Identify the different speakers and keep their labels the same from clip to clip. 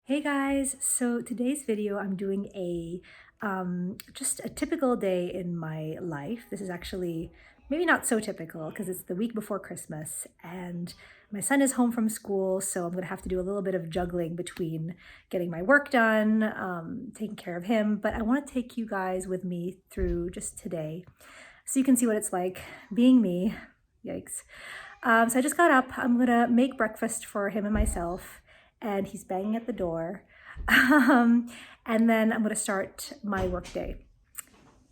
Speaker 1: Hey guys, so today's video I'm doing just a typical day in my life. This is actually maybe not so typical because it's the week before Christmas and my son is home from school, so I'm gonna have to do a little bit of juggling between getting my work done, taking care of him, but I want to take you guys with me through just today so you can see what it's like being me. Yikes. So I just got up. I'm gonna make breakfast for him and myself, and he's banging at the door. And then I'm gonna start my work day.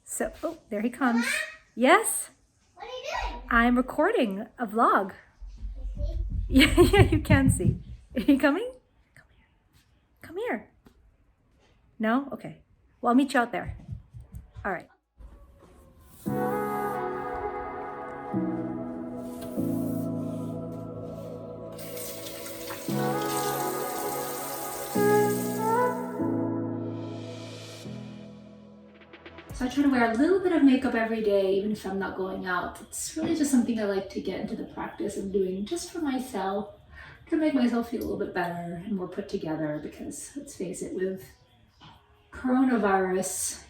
Speaker 1: So, oh, there he comes. Yes?
Speaker 2: What are you doing?
Speaker 1: I'm recording a vlog. Yeah, you can see. Are you coming? Come here. Come here. No? Okay. Well, I'll meet you out there. All right. So I try to wear a little bit of makeup every day, even if I'm not going out. It's really just something I like to get into the practice of doing just for myself, to make myself feel a little bit better and more put together, because let's face it, with coronavirus,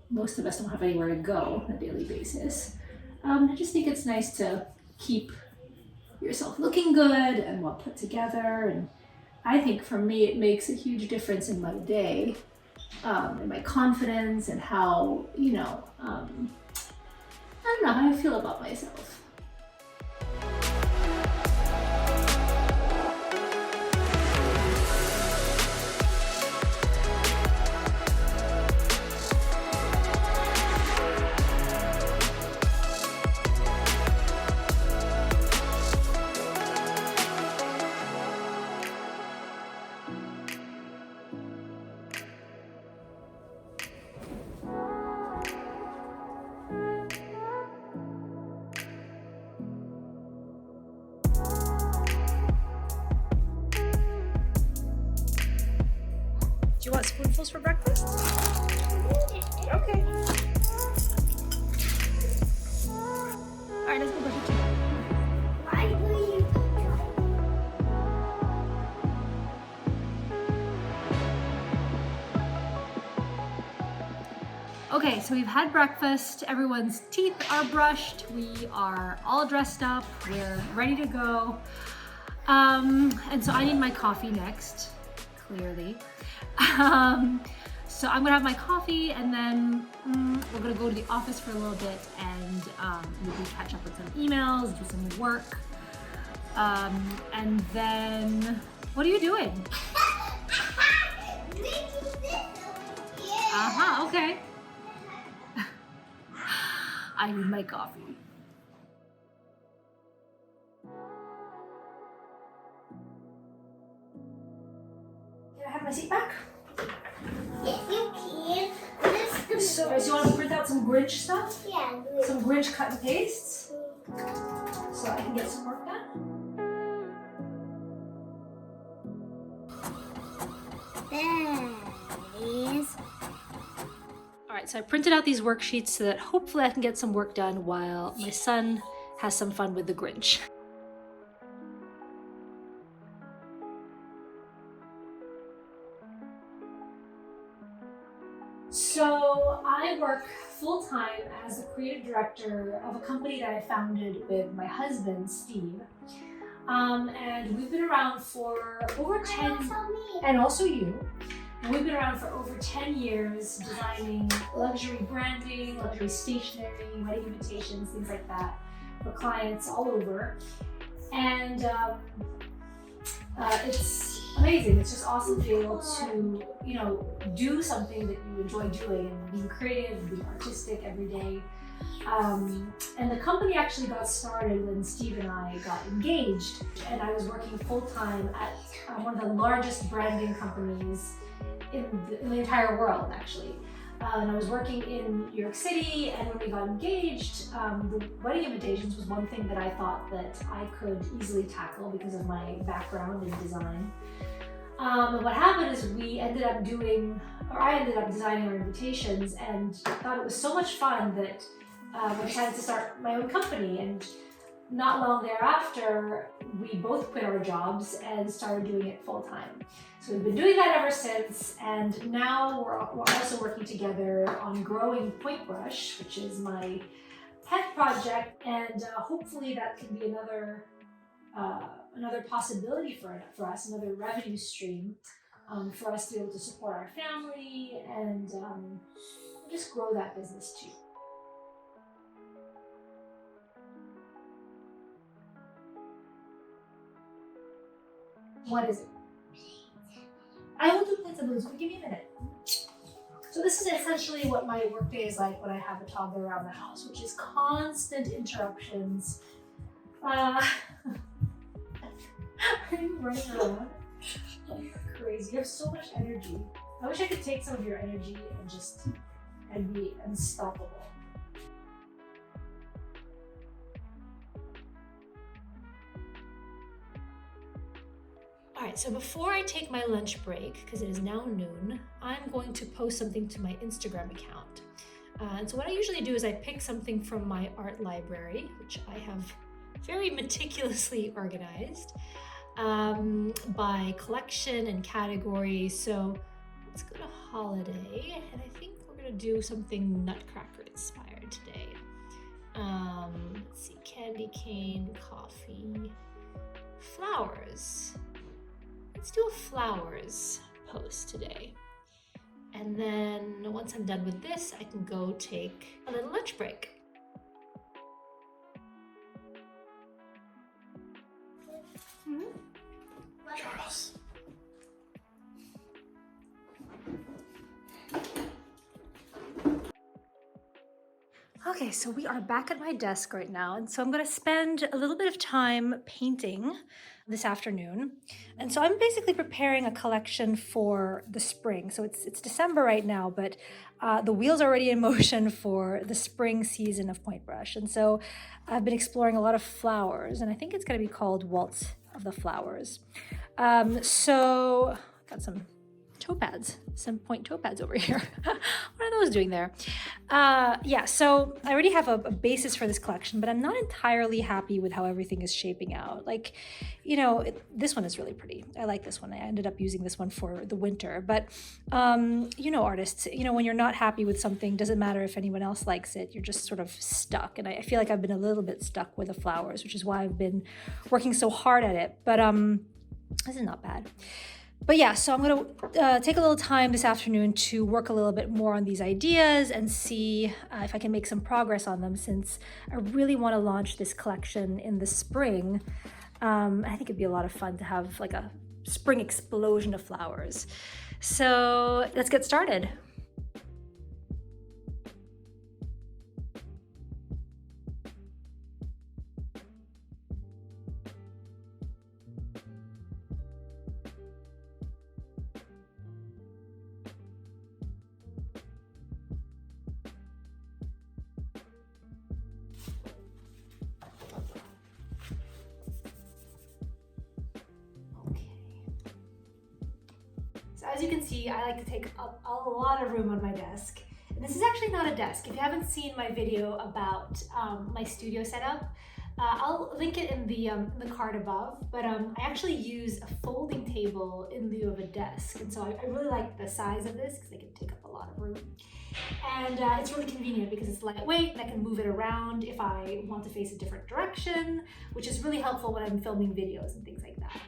Speaker 1: most of us don't have anywhere to go on a daily basis. I just think it's nice to keep yourself looking good and well put together. And I think for me, it makes a huge difference in my day. And my confidence and how, I don't know how I feel about myself. Do you want spoonfuls for breakfast? Okay. All right, let's go brush your teeth.
Speaker 2: Why do you?
Speaker 1: Okay, so we've had breakfast. Everyone's teeth are brushed. We are all dressed up. We're ready to go. And so I need my coffee next, clearly. So I'm gonna have my coffee, and then we're gonna go to the office for a little bit and maybe catch up with some emails, do some work. And then, what are you doing? Okay. I need my coffee. Can I have my seat back?
Speaker 2: Yes, you can.
Speaker 1: So, do you want to print out some Grinch stuff?
Speaker 2: Yeah,
Speaker 1: Some Grinch cut and pastes? So I can get some work done?
Speaker 2: There it is.
Speaker 1: All right, so I printed out these worksheets so that hopefully I can get some work done while my son has some fun with the Grinch. So I work full-time as the creative director of a company that I founded with my husband, Steve. And we've been around for over 10, and also you. And we've been around for over 10 years designing luxury branding, luxury stationery, wedding invitations, things like that for clients all over. And it's amazing. It's just awesome to be able to, do something that you enjoy doing and being creative and being artistic every day. And the company actually got started when Steve and I got engaged, and I was working full-time at one of the largest branding companies in the entire world, actually. And I was working in New York City, and when we got engaged, the wedding invitations was one thing that I thought that I could easily tackle because of my background in design. And what happened is I ended up designing our invitations, and thought it was so much fun that I decided to start my own company. And not long thereafter, we both quit our jobs and started doing it full time. So we've been doing that ever since, and now we're also working together on growing Point Brush, which is my pet project, and hopefully that can be another possibility for us, another revenue stream for us to be able to support our family and just grow that business too. What is it? I will do plates and balloons, but give me a minute. So this is essentially what my workday is like when I have a toddler around the house, which is constant interruptions. Are you running around? Oh, you're crazy. You have so much energy. I wish I could take some of your energy and be unstoppable. All right, so before I take my lunch break, because it is now noon, I'm going to post something to my Instagram account. And so what I usually do is I pick something from my art library, which I have very meticulously organized by collection and category. So let's go to holiday, and I think we're gonna do something Nutcracker inspired today. Let's see, candy cane, coffee, flowers. Let's do a flowers post today. And then once I'm done with this, I can go take a little lunch break.
Speaker 3: Charles.
Speaker 1: Okay, so we are back at my desk right now, and so I'm going to spend a little bit of time painting this afternoon. And so I'm basically preparing a collection for the spring. So it's December right now, but the wheels are already in motion for the spring season of Point Brush. And so I've been exploring a lot of flowers, and I think it's going to be called Waltz of the Flowers. So got some topads, some point topads over here. What are those doing there? Yeah, so I already have a basis for this collection, but I'm not entirely happy with how everything is shaping out. Like, you know, this one is really pretty. I like this one. I ended up using this one for the winter, but you know, artists, you know, when you're not happy with something, doesn't matter if anyone else likes it, you're just sort of stuck. And I feel like I've been a little bit stuck with the flowers, which is why I've been working so hard at it. But this is not bad. But yeah, so I'm going to take a little time this afternoon to work a little bit more on these ideas and see if I can make some progress on them, since I really want to launch this collection in the spring. I think it'd be a lot of fun to have like a spring explosion of flowers. So let's get started. So as you can see, I like to take up a lot of room on my desk. And this is actually not a desk. If you haven't seen my video about my studio setup, I'll link it in the card above, but I actually use a folding table in lieu of a desk. And so I really like the size of this because it can take up a lot of room. And it's really convenient because it's lightweight and I can move it around if I want to face a different direction, which is really helpful when I'm filming videos and things like that.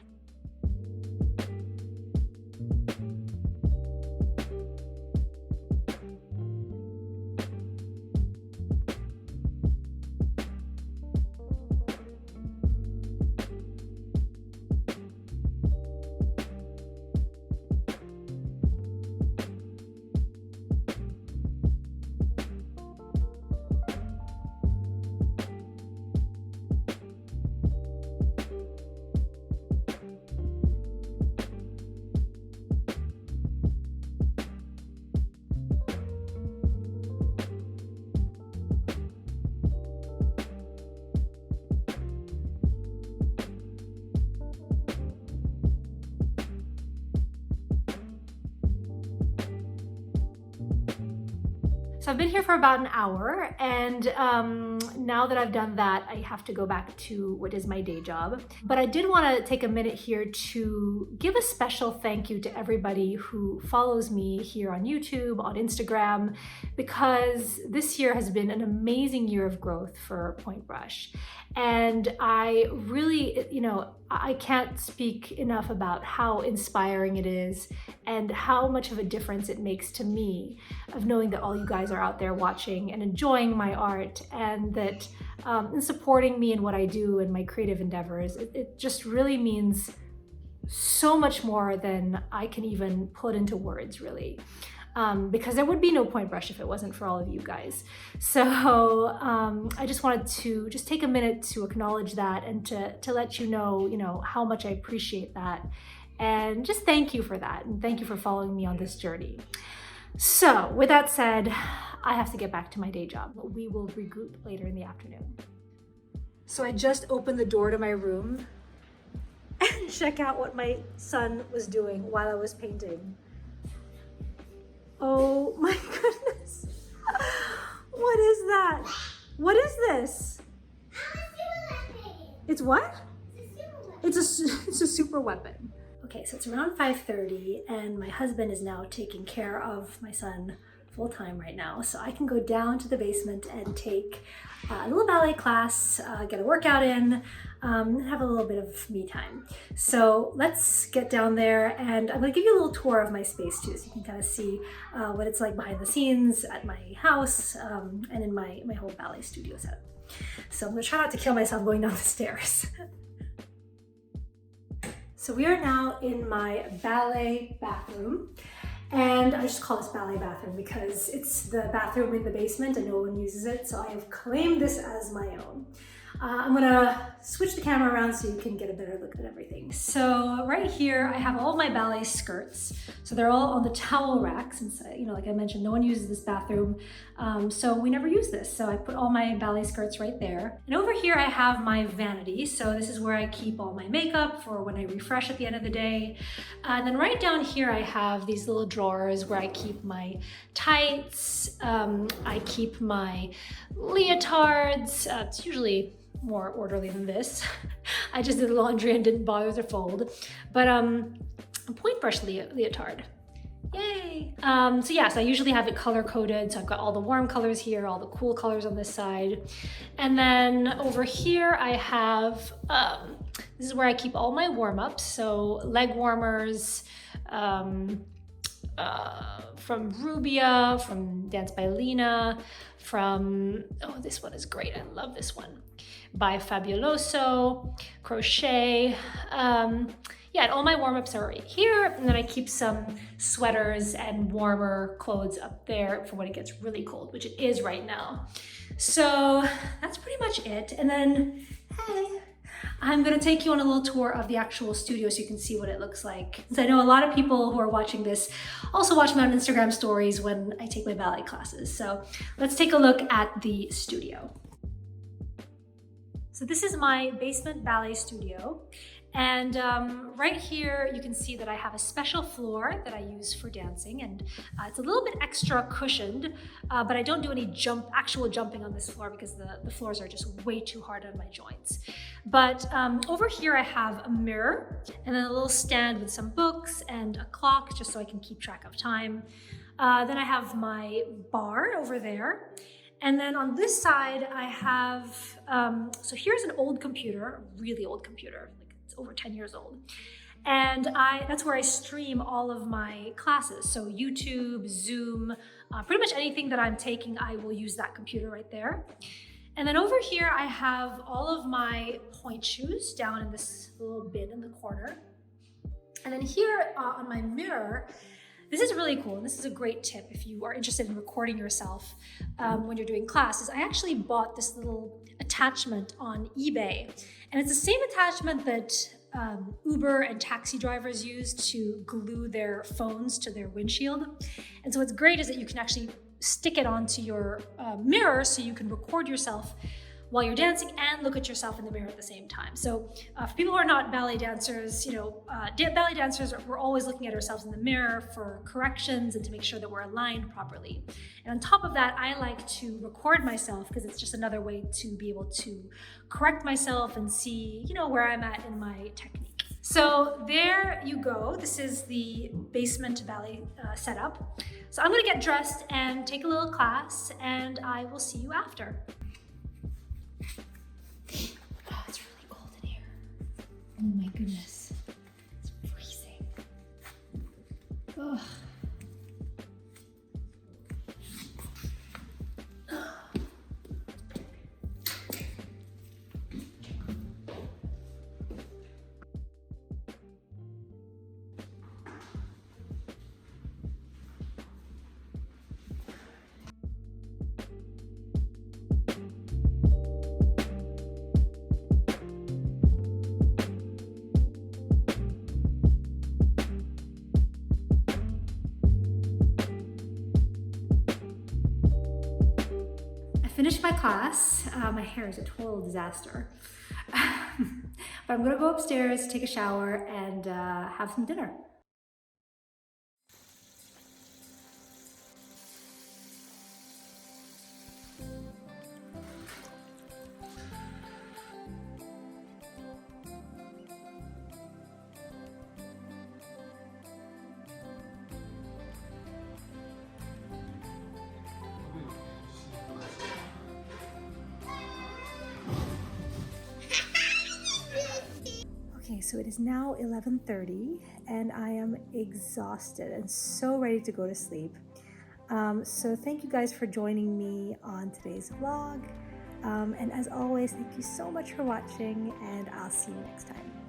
Speaker 1: So I've been here for about an hour, and now that I've done that, I have to go back to what is my day job. But I did want to take a minute here to give a special thank you to everybody who follows me here on YouTube, on Instagram, because this year has been an amazing year of growth for Point Brush. And I really, I can't speak enough about how inspiring it is and how much of a difference it makes to me of knowing that all you guys are out there watching and enjoying my art, and that and supporting me in what I do and my creative endeavors. It just really means so much more than I can even put into words, really. Because there would be no Point Brush if it wasn't for all of you guys. So I just wanted to take a minute to acknowledge that and to let you know, how much I appreciate that. And just thank you for that. And thank you for following me on this journey. So with that said, I have to get back to my day job. We will regroup later in the afternoon. So I just opened the door to my room and check out what my son was doing while I was painting. Oh my goodness. What is that? What is this? It's what? It's a super weapon. Okay, so it's around 5:30 and my husband is now taking care of my son full time right now. So I can go down to the basement and take a little ballet class, get a workout in, have a little bit of me time. So let's get down there, and I'm gonna give you a little tour of my space too, so you can kind of see what it's like behind the scenes at my house and in my whole ballet studio setup. So I'm gonna try not to kill myself going down the stairs. So we are now in my ballet bathroom. And I just call this ballet bathroom because it's the bathroom in the basement and no one uses it. So I have claimed this as my own. I'm gonna switch the camera around so you can get a better look at everything. So right here, I have all my ballet skirts. So they're all on the towel rack since, like I mentioned, no one uses this bathroom. So we never use this. So I put all my ballet skirts right there. And over here, I have my vanity. So this is where I keep all my makeup for when I refresh at the end of the day. And then right down here, I have these little drawers where I keep my tights. I keep my leotards. It's usually more orderly than this. I just did the laundry and didn't bother to fold. But a Point Brush leotard. Yay! So yes, I usually have it color coded. So I've got all the warm colors here, all the cool colors on this side. And then over here I have, this is where I keep all my warm-ups. So leg warmers, from Rubia, from Dance by Lena, from, oh, this one is great. I love this one. By Fabuloso, Crochet. Yeah, and all my warm-ups are right here. And then I keep some sweaters and warmer clothes up there for when it gets really cold, which it is right now. So that's pretty much it. And then, hey, I'm gonna take you on a little tour of the actual studio so you can see what it looks like. So I know a lot of people who are watching this also watch me on Instagram stories when I take my ballet classes. So let's take a look at the studio. So this is my basement ballet studio. And right here, you can see that I have a special floor that I use for dancing, and it's a little bit extra cushioned, but I don't do any actual jumping on this floor because the floors are just way too hard on my joints. But over here, I have a mirror and then a little stand with some books and a clock just so I can keep track of time. Then I have my bar over there. And then on this side, I have, so here's an old computer, a really old computer. It's over 10 years old. And that's where I stream all of my classes. So YouTube, Zoom, pretty much anything that I'm taking, I will use that computer right there. And then over here, I have all of my point shoes down in this little bin in the corner. And then here on my mirror, this is really cool, and this is a great tip if you are interested in recording yourself when you're doing classes. I actually bought this little attachment on eBay, and it's the same attachment that Uber and taxi drivers use to glue their phones to their windshield. And so what's great is that you can actually stick it onto your mirror so you can record yourself while you're dancing and look at yourself in the mirror at the same time. So for people who are not ballet dancers, ballet dancers, we're always looking at ourselves in the mirror for corrections and to make sure that we're aligned properly. And on top of that, I like to record myself because it's just another way to be able to correct myself and see, where I'm at in my technique. So there you go. This is the basement ballet setup. So I'm gonna get dressed and take a little class, and I will see you after. Oh, it's really cold in here. Oh my goodness, it's freezing. Ugh. Finished my class. My hair is a total disaster. But I'm gonna go upstairs, take a shower, and have some dinner. Okay, so it is now 11:30 and I am exhausted and so ready to go to sleep. So thank you guys for joining me on today's vlog. And as always, thank you so much for watching, and I'll see you next time.